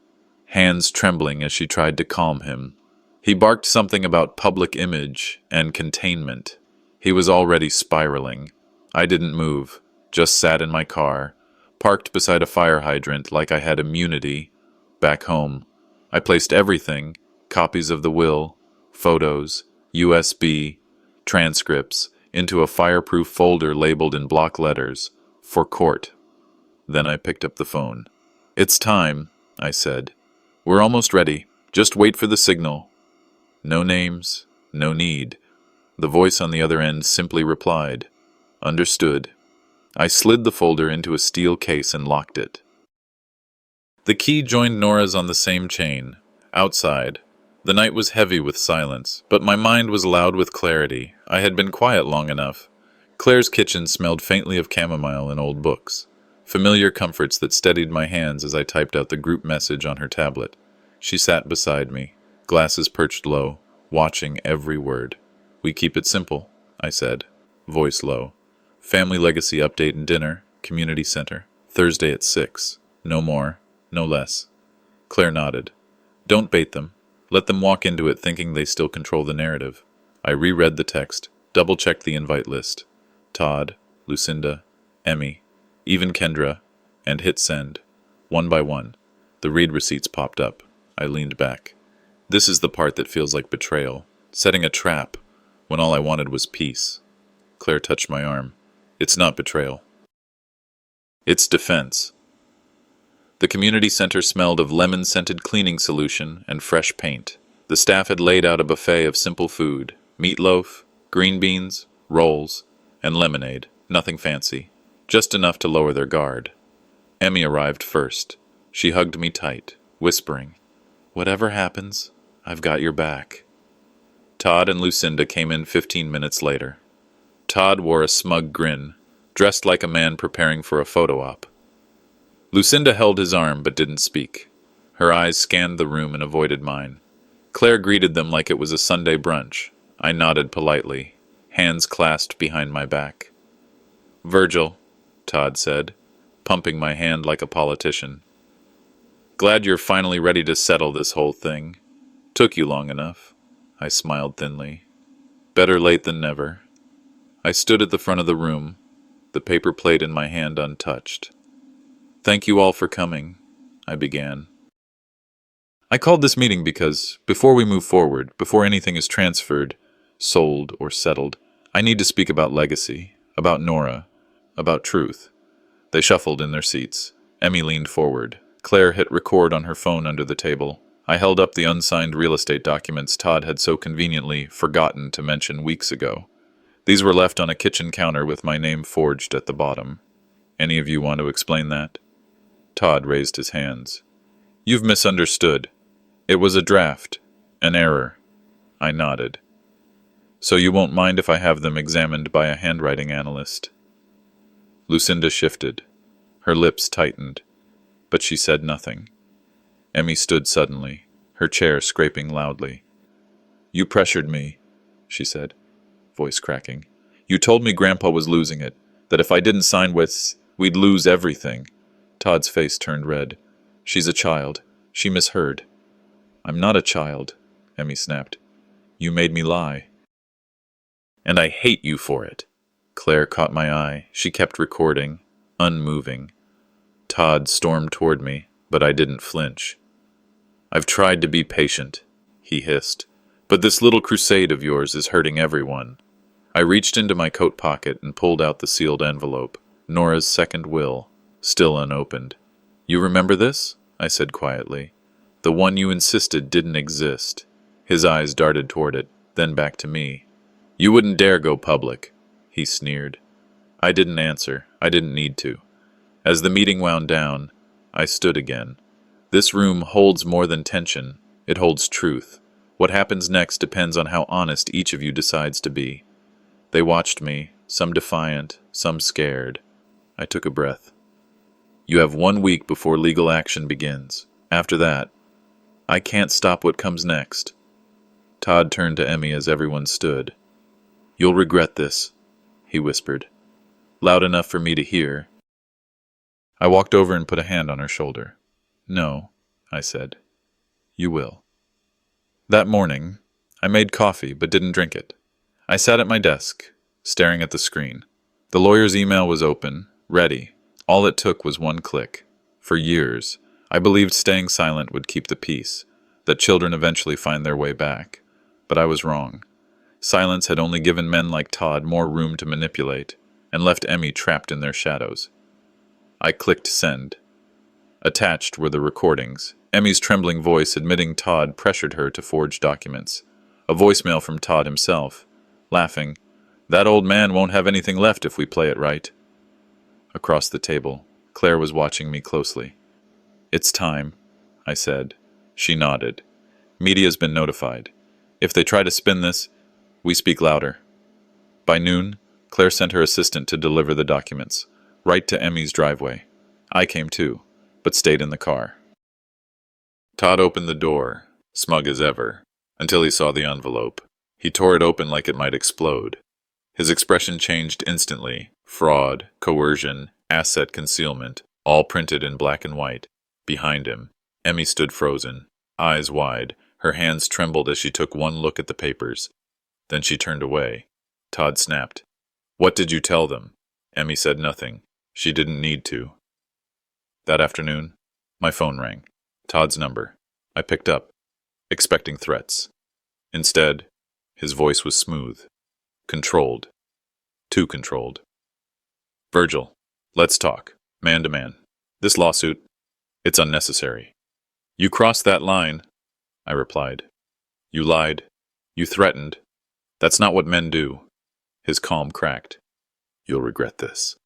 hands trembling as she tried to calm him. He barked something about public image and containment. He was already spiraling. I didn't move, just sat in my car, parked beside a fire hydrant like I had immunity. Back home, I placed everything, copies of the will, photos, USB, transcripts, into a fireproof folder labeled in block letters, for court. Then I picked up the phone. "It's time," I said. "We're almost ready. Just wait for the signal." No names, no need. The voice on the other end simply replied, "Understood." I slid the folder into a steel case and locked it. The key joined Nora's on the same chain. Outside, the night was heavy with silence, but my mind was loud with clarity. I had been quiet long enough. Claire's kitchen smelled faintly of chamomile and old books, familiar comforts that steadied my hands as I typed out the group message on her tablet. She sat beside me, glasses perched low, watching every word. "We keep it simple," I said, voice low. "Family legacy update and dinner, community center, Thursday at 6. No more, no less." Claire nodded. "Don't bait them. Let them walk into it thinking they still control the narrative." I reread the text, double-checked the invite list. Todd, Lucinda, Emmy, even Kendra, and hit send. One by one, the read receipts popped up. I leaned back. This is the part that feels like betrayal, setting a trap, when all I wanted was peace. Claire touched my arm. "It's not betrayal. It's defense." The community center smelled of lemon-scented cleaning solution and fresh paint. The staff had laid out a buffet of simple food, meatloaf, green beans, rolls, and lemonade, nothing fancy, just enough to lower their guard. Emmy arrived first. She hugged me tight, whispering, "Whatever happens, I've got your back." Todd and Lucinda came in 15 minutes later. Todd wore a smug grin, dressed like a man preparing for a photo op. Lucinda held his arm but didn't speak. Her eyes scanned the room and avoided mine. Claire greeted them like it was a Sunday brunch. I nodded politely, hands clasped behind my back. "Virgil," Todd said, pumping my hand like a politician. "Glad you're finally ready to settle this whole thing. Took you long enough." I smiled thinly. "Better late than never." I stood at the front of the room, the paper plate in my hand untouched. "Thank you all for coming," I began. I called this meeting because, before we move forward, before anything is transferred, sold, or settled, I need to speak about legacy, about Nora, about truth. They shuffled in their seats. Emmy leaned forward. Claire hit record on her phone under the table. I held up the unsigned real estate documents Todd had so conveniently forgotten to mention weeks ago. These were left on a kitchen counter with my name forged at the bottom. "Any of you want to explain that?" Todd raised his hands. "You've misunderstood. It was a draft, an error." I nodded. "So you won't mind if I have them examined by a handwriting analyst?" Lucinda shifted. Her lips tightened, but she said nothing. Emmy stood suddenly, her chair scraping loudly. "You pressured me," she said, voice cracking. "You told me Grandpa was losing it, that if I didn't sign with, we'd lose everything." Todd's face turned red. "She's a child. She misheard." "I'm not a child," Emmy snapped. "You made me lie." "And I hate you for it." Claire caught my eye. She kept recording, unmoving. Todd stormed toward me, but I didn't flinch. "I've tried to be patient," he hissed, "but this little crusade of yours is hurting everyone." I reached into my coat pocket and pulled out the sealed envelope, Nora's second will, still unopened. "You remember this?" I said quietly. "The one you insisted didn't exist." His eyes darted toward it, then back to me. "You wouldn't dare go public," he sneered. I didn't answer. I didn't need to. As the meeting wound down, I stood again. This room holds more than tension. It holds truth. What happens next depends on how honest each of you decides to be. They watched me, some defiant, some scared. I took a breath. You have 1 week before legal action begins. After that, I can't stop what comes next. Todd turned to Emmy as everyone stood. You'll regret this, he whispered, loud enough for me to hear. I walked over and put a hand on her shoulder. No, I said. You will. That morning, I made coffee but didn't drink it. I sat at my desk, staring at the screen. The lawyer's email was open, ready. All it took was one click. For years, I believed staying silent would keep the peace, that children eventually find their way back. But I was wrong. Silence had only given men like Todd more room to manipulate, and left Emmy trapped in their shadows. I clicked send. Attached were the recordings. Emmy's trembling voice admitting Todd pressured her to forge documents. A voicemail from Todd himself, laughing, "That old man won't have anything left if we play it right." Across the table, Claire was watching me closely. "It's time," I said. She nodded. "Media's been notified. If they try to spin this, we speak louder." By noon, Claire sent her assistant to deliver the documents, right to Emmy's driveway. I came too, but stayed in the car. Todd opened the door, smug as ever, until he saw the envelope. He tore it open like it might explode. His expression changed instantly. Fraud, coercion, asset concealment, all printed in black and white. Behind him, Emmy stood frozen, eyes wide. Her hands trembled as she took one look at the papers. Then she turned away. Todd snapped. "What did you tell them?" Emmy said nothing. She didn't need to. That afternoon, my phone rang. Todd's number. I picked up, expecting threats. Instead, his voice was smooth, controlled, too controlled. "Virgil, let's talk, man to man. This lawsuit, it's unnecessary." "You crossed that line," I replied. "You lied. You threatened. That's not what men do." His calm cracked. "You'll regret this."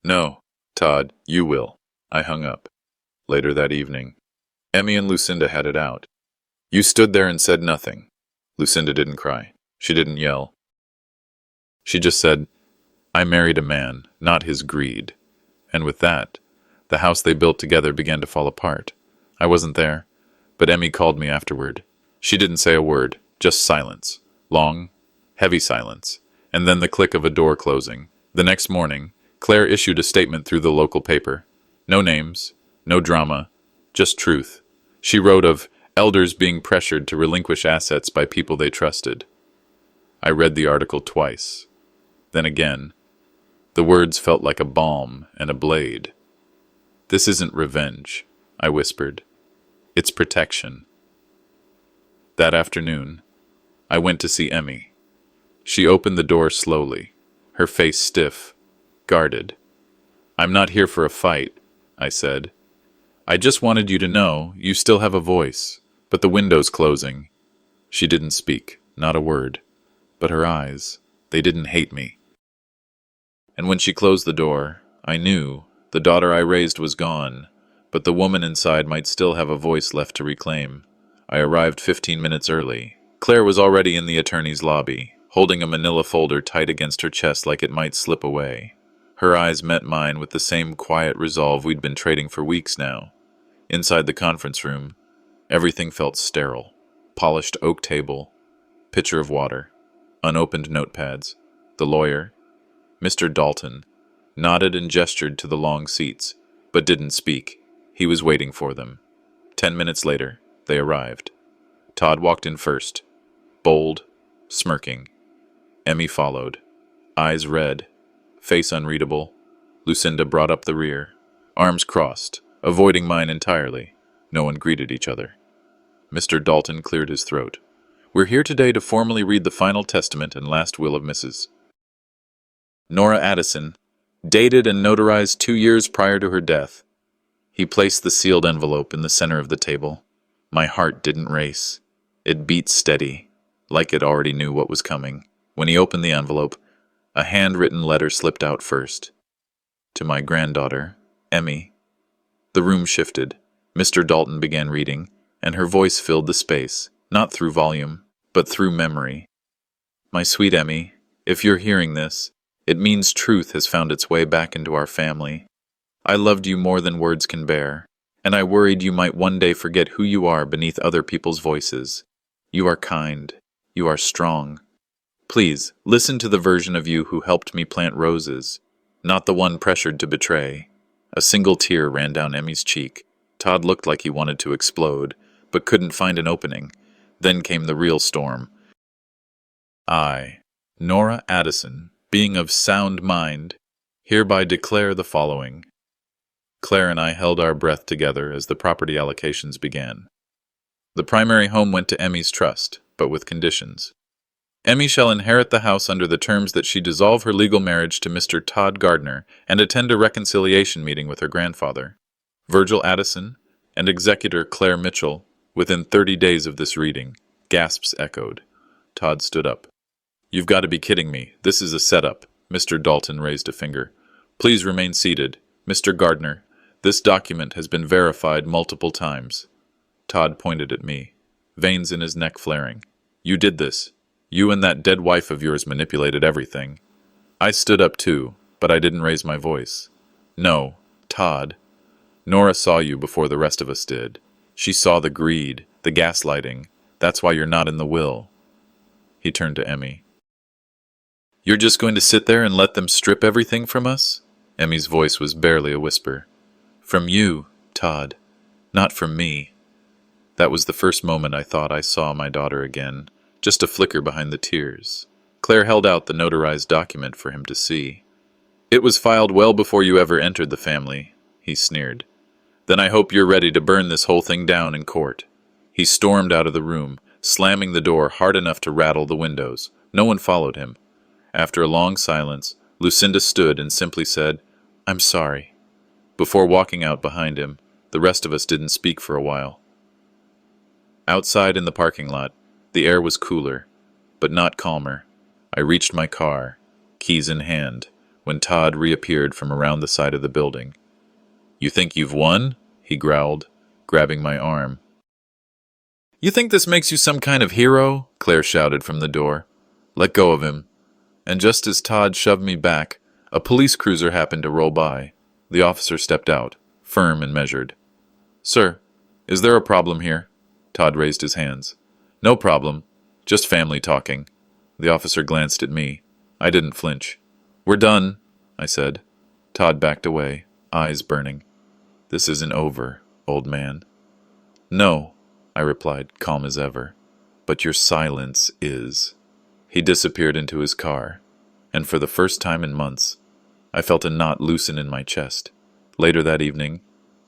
"No, Todd, you will." I hung up. Later that evening, Emmy and Lucinda had it out. You stood there and said nothing. Lucinda didn't cry. She didn't yell. She just said, "I married a man, not his greed." And with that, the house they built together began to fall apart. I wasn't there, but Emmy called me afterward. She didn't say a word, just silence. Long, heavy silence. And then the click of a door closing. The next morning, Claire issued a statement through the local paper. No names, no drama, just truth. She wrote of elders being pressured to relinquish assets by people they trusted. I read the article twice. Then again. The words felt like a balm and a blade. "This isn't revenge," I whispered. "It's protection." That afternoon, I went to see Emmy. She opened the door slowly, her face stiff, guarded. "I'm not here for a fight," I said. "I just wanted you to know you still have a voice, but the window's closing." She didn't speak, not a word. But her eyes, they didn't hate me. And when she closed the door, I knew the daughter I raised was gone, but the woman inside might still have a voice left to reclaim. I arrived 15 minutes early. Claire was already in the attorney's lobby, holding a manila folder tight against her chest like it might slip away. Her eyes met mine with the same quiet resolve we'd been trading for weeks now. Inside the conference room, everything felt sterile. Polished oak table, pitcher of water, unopened notepads. The lawyer, Mr. Dalton, nodded and gestured to the long seats, but didn't speak. He was waiting for them. 10 minutes later, they arrived. Todd walked in first, bold, smirking. Emmy followed, eyes red, face unreadable. Lucinda brought up the rear, arms crossed, avoiding mine entirely. No one greeted each other. Mr. Dalton cleared his throat. "We're here today to formally read the final testament and last will of Mrs. Nora Addison, dated and notarized 2 years prior to her death." He placed the sealed envelope in the center of the table. My heart didn't race. It beat steady, like it already knew what was coming. When he opened the envelope, a handwritten letter slipped out first. "To my granddaughter, Emmy. The room shifted. Mr. Dalton began reading, and her voice filled the space, not through volume, but through memory. My sweet Emmy, if you're hearing this, it means truth has found its way back into our family. I loved you more than words can bear, and I worried you might one day forget who you are beneath other people's voices. You are kind. You are strong. Please, listen to the version of you who helped me plant roses, not the one pressured to betray. A single tear ran down Emmy's cheek. Todd looked like he wanted to explode, but couldn't find an opening. Then came the real storm. I, Nora Addison, being of sound mind, hereby declare the following. Claire and I held our breath together as the property allocations began. The primary home went to Emmy's trust, but with conditions. Emmy shall inherit the house under the terms that she dissolve her legal marriage to Mr. Todd Gardner and attend a reconciliation meeting with her grandfather, Virgil Addison, and executor Claire Mitchell, within 30 days of this reading. Gasps echoed. Todd stood up. You've got to be kidding me. This is a setup. Mr. Dalton raised a finger. Please remain seated. Mr. Gardner, this document has been verified multiple times. Todd pointed at me, veins in his neck flaring. You did this. You and that dead wife of yours manipulated everything. I stood up too, but I didn't raise my voice. No, Todd. Nora saw you before the rest of us did. She saw the greed, the gaslighting. That's why you're not in the will. He turned to Emmy. You're just going to sit there and let them strip everything from us? Emmy's voice was barely a whisper. From you, Todd. Not from me. That was the first moment I thought I saw my daughter again. Just a flicker behind the tears. Claire held out the notarized document for him to see. It was filed well before you ever entered the family, he sneered. Then I hope you're ready to burn this whole thing down in court. He stormed out of the room, slamming the door hard enough to rattle the windows. No one followed him. After a long silence, Lucinda stood and simply said, I'm sorry. Before walking out behind him, the rest of us didn't speak for a while. Outside in the parking lot, the air was cooler, but not calmer. I reached my car, keys in hand, when Todd reappeared from around the side of the building. You think you've won? He growled, grabbing my arm. You think this makes you some kind of hero? Claire shouted from the door. Let go of him. And just as Todd shoved me back, a police cruiser happened to roll by. The officer stepped out, firm and measured. Sir, is there a problem here? Todd raised his hands. No problem. Just family talking. The officer glanced at me. I didn't flinch. We're done, I said. Todd backed away, eyes burning. This isn't over, old man. No, I replied, calm as ever. But your silence is. He disappeared into his car, and for the first time in months, I felt a knot loosen in my chest. Later that evening,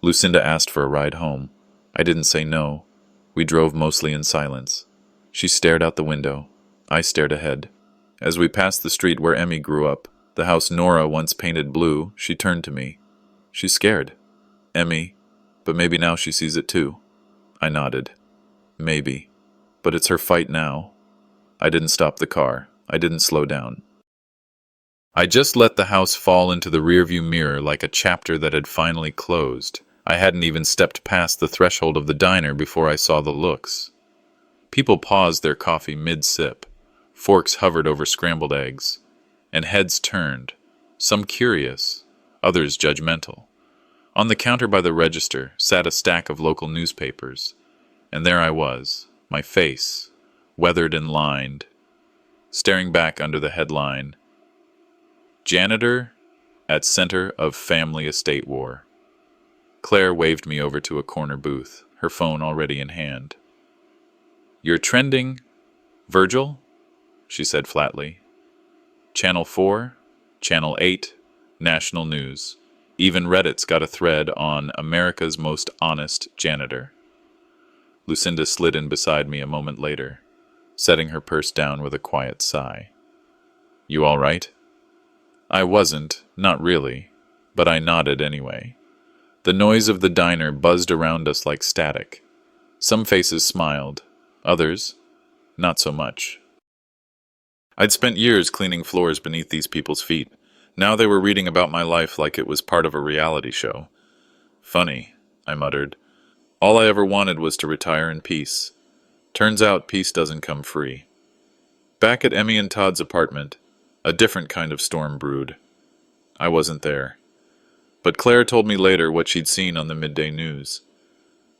Lucinda asked for a ride home. I didn't say no. We drove mostly in silence. She stared out the window. I stared ahead. As we passed the street where Emmy grew up, the house Nora once painted blue, she turned to me. She's scared. Emmy, but maybe now she sees it too. I nodded. Maybe. But it's her fight now. I didn't stop the car. I didn't slow down. I just let the house fall into the rearview mirror like a chapter that had finally closed. I hadn't even stepped past the threshold of the diner before I saw the looks. People paused their coffee mid-sip. Forks hovered over scrambled eggs. And heads turned, some curious, others judgmental. On the counter by the register sat a stack of local newspapers. And there I was, my face, weathered and lined, staring back under the headline, Janitor at Center of Family Estate War. Claire waved me over to a corner booth, her phone already in hand. You're trending, Virgil? She said flatly. Channel 4, Channel 8, national news. Even Reddit's got a thread on America's Most Honest Janitor. Lucinda slid in beside me a moment later, setting her purse down with a quiet sigh. You all right? I wasn't, not really, but I nodded anyway. The noise of the diner buzzed around us like static. Some faces smiled, others, not so much. I'd spent years cleaning floors beneath these people's feet. Now they were reading about my life like it was part of a reality show. Funny, I muttered. All I ever wanted was to retire in peace. Turns out peace doesn't come free. Back at Emmy and Todd's apartment, a different kind of storm brewed. I wasn't there. But Claire told me later what she'd seen on the midday news.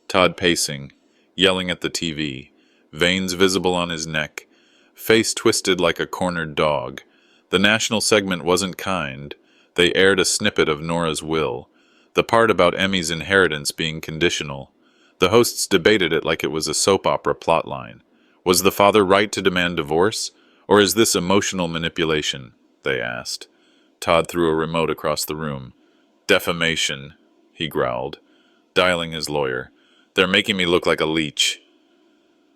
Todd pacing, yelling at the TV, veins visible on his neck, face twisted like a cornered dog. The national segment wasn't kind. They aired a snippet of Nora's will, the part about Emmy's inheritance being conditional. The hosts debated it like it was a soap opera plotline. Was the father right to demand divorce, or is this emotional manipulation? They asked. Todd threw a remote across the room. Defamation, he growled, dialing his lawyer. They're making me look like a leech.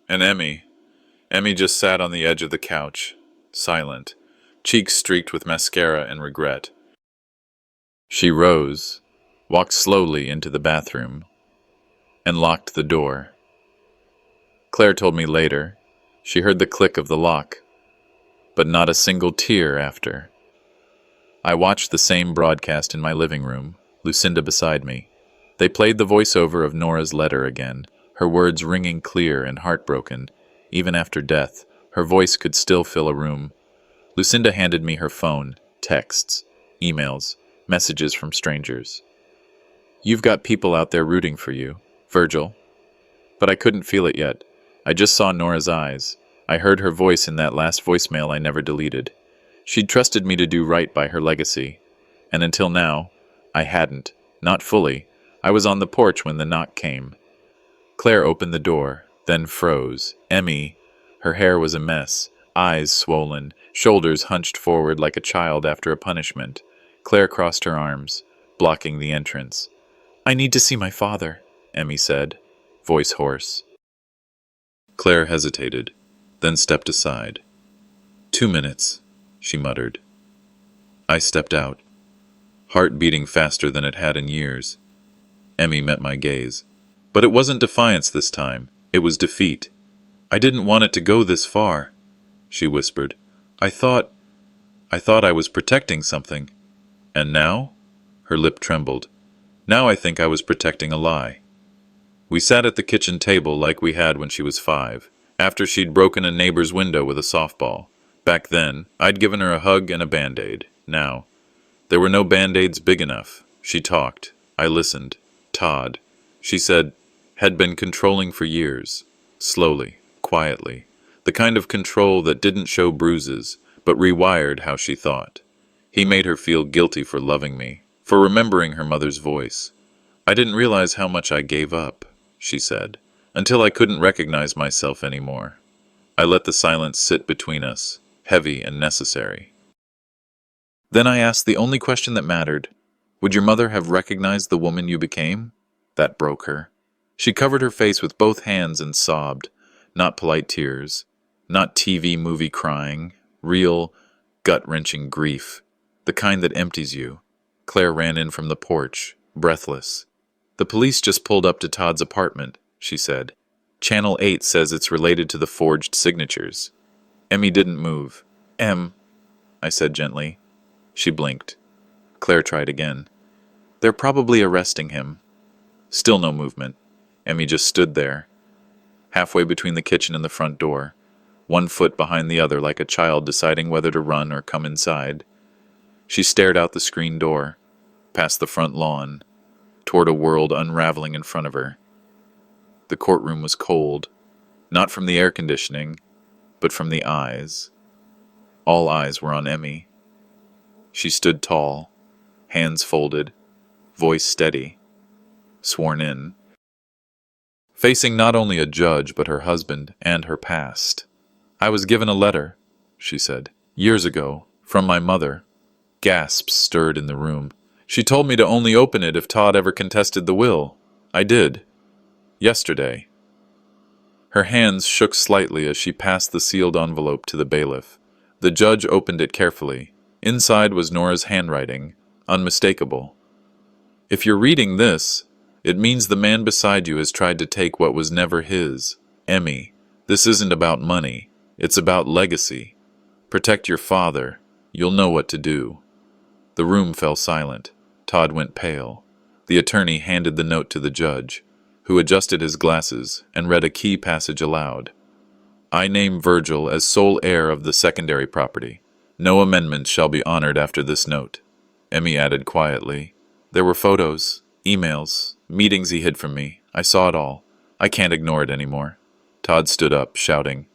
And Emmy just sat on the edge of the couch, silent, cheeks streaked with mascara and regret. She rose, walked slowly into the bathroom, and locked the door. Claire told me later she heard the click of the lock, but not a single tear after. I watched the same broadcast in my living room, Lucinda beside me. They played the voiceover of Nora's letter again, her words ringing clear and heartbroken. Even after death, her voice could still fill a room. Lucinda handed me her phone, texts, emails, messages from strangers. You've got people out there rooting for you, Virgil. But I couldn't feel it yet. I just saw Nora's eyes. I heard her voice in that last voicemail I never deleted. She'd trusted me to do right by her legacy. And until now, I hadn't. Not fully. I was on the porch when the knock came. Claire opened the door, then froze. Emmy, her hair was a mess, eyes swollen, shoulders hunched forward like a child after a punishment. Claire crossed her arms, blocking the entrance. I need to see my father, Emmy said, voice hoarse. Claire hesitated, then stepped aside. 2 minutes, she muttered. I stepped out, heart beating faster than it had in years. Emmy met my gaze. But it wasn't defiance this time. It was defeat. I didn't want it to go this far, she whispered. I thought I was protecting something. And now? Her lip trembled. Now I think I was protecting a lie. We sat at the kitchen table like we had when she was 5, after she'd broken a neighbor's window with a softball. Back then, I'd given her a hug and a Band-Aid. Now, there were no Band-Aids big enough. She talked. I listened. Todd, she said, had been controlling for years. Slowly, quietly. The kind of control that didn't show bruises, but rewired how she thought. He made her feel guilty for loving me, for remembering her mother's voice. I didn't realize how much I gave up, she said, until I couldn't recognize myself anymore. I let the silence sit between us, heavy and necessary. Then I asked the only question that mattered. Would your mother have recognized the woman you became? That broke her. She covered her face with both hands and sobbed. Not polite tears, not TV movie crying, real, gut-wrenching grief, the kind that empties you. Claire ran in from the porch, breathless. The police just pulled up to Todd's apartment, she said. Channel 8 says it's related to the forged signatures. Emmy didn't move. I said gently. She blinked. Claire tried again. They're probably arresting him. Still no movement. Emmy just stood there, halfway between the kitchen and the front door, one foot behind the other like a child deciding whether to run or come inside. She stared out the screen door, past the front lawn, toward a world unraveling in front of her. The courtroom was cold, not from the air conditioning, but from the eyes. All eyes were on Emmy. She stood tall, hands folded, voice steady, sworn in, facing not only a judge but her husband and her past. I was given a letter, she said, years ago, from my mother. Gasps stirred in the room. She told me to only open it if Todd ever contested the will. I did. Yesterday. Her hands shook slightly as she passed the sealed envelope to the bailiff. The judge opened it carefully. Inside was Nora's handwriting, unmistakable. If you're reading this, it means the man beside you has tried to take what was never his. Emmy, this isn't about money. It's about legacy. Protect your father. You'll know what to do. The room fell silent. Todd went pale. The attorney handed the note to the judge, who adjusted his glasses and read a key passage aloud. I name Virgil as sole heir of the secondary property. No amendments shall be honored after this note. Emmy added quietly, there were photos, emails, meetings he hid from me. I saw it all. I can't ignore it anymore. Todd stood up, shouting,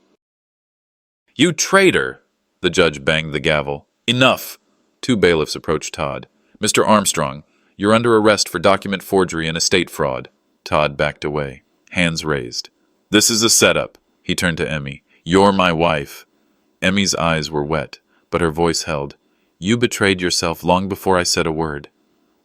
You traitor! The judge banged the gavel. Enough! Two bailiffs approached Todd. Mr. Armstrong, you're under arrest for document forgery and estate fraud. Todd backed away, hands raised. This is a setup. He turned to Emmy. You're my wife. Emmy's eyes were wet, but her voice held. You betrayed yourself long before I said a word.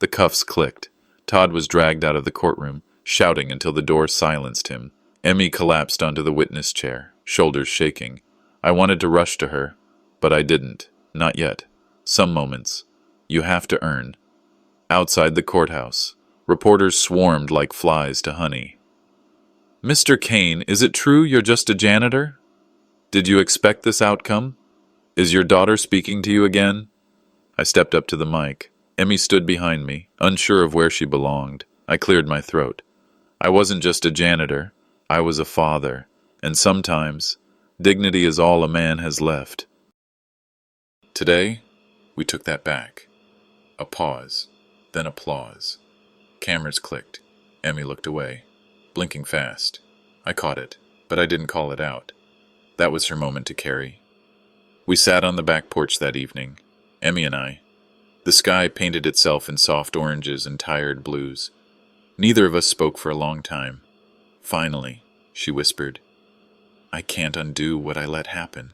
The cuffs clicked. Todd was dragged out of the courtroom, shouting until the door silenced him. Emmy collapsed onto the witness chair, shoulders shaking. I wanted to rush to her, but I didn't. Not yet. Some moments. You have to earn. Outside the courthouse, reporters swarmed like flies to honey. Mr. Kane, is it true you're just a janitor? Did you expect this outcome? Is your daughter speaking to you again? I stepped up to the mic. Emmy stood behind me, unsure of where she belonged. I cleared my throat. I wasn't just a janitor. I was a father. And sometimes, dignity is all a man has left. Today, we took that back. A pause, then applause. Cameras clicked. Emmy looked away, blinking fast. I caught it, but I didn't call it out. That was her moment to carry. We sat on the back porch that evening, Emmy and I. The sky painted itself in soft oranges and tired blues. Neither of us spoke for a long time. Finally, she whispered, I can't undo what I let happen.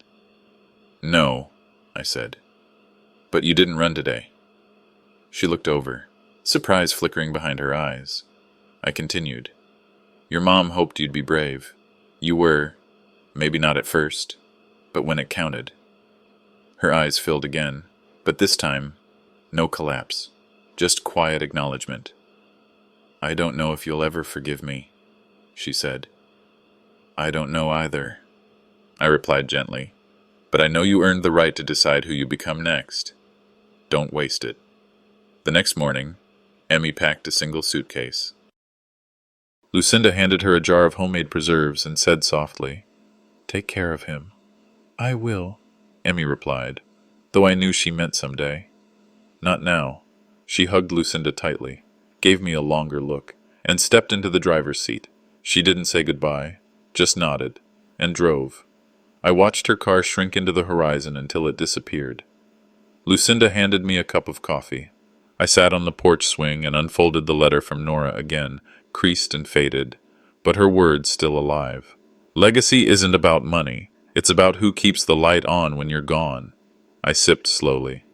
No, I said. But you didn't run today. She looked over, surprise flickering behind her eyes. I continued. Your mom hoped you'd be brave. You were, maybe not at first, but when it counted. Her eyes filled again, but this time, no collapse, just quiet acknowledgement. I don't know if you'll ever forgive me, she said. I don't know either, I replied gently, but I know you earned the right to decide who you become next. Don't waste it. The next morning, Emmy packed a single suitcase. Lucinda handed her a jar of homemade preserves and said softly, Take care of him. I will, Emmy replied, though I knew she meant someday. Not now. She hugged Lucinda tightly, gave me a longer look, and stepped into the driver's seat. She didn't say goodbye, just nodded, and drove. I watched her car shrink into the horizon until it disappeared. Lucinda handed me a cup of coffee. I sat on the porch swing and unfolded the letter from Nora again, creased and faded, but her words still alive. Legacy isn't about money. It's about who keeps the light on when you're gone. I sipped slowly.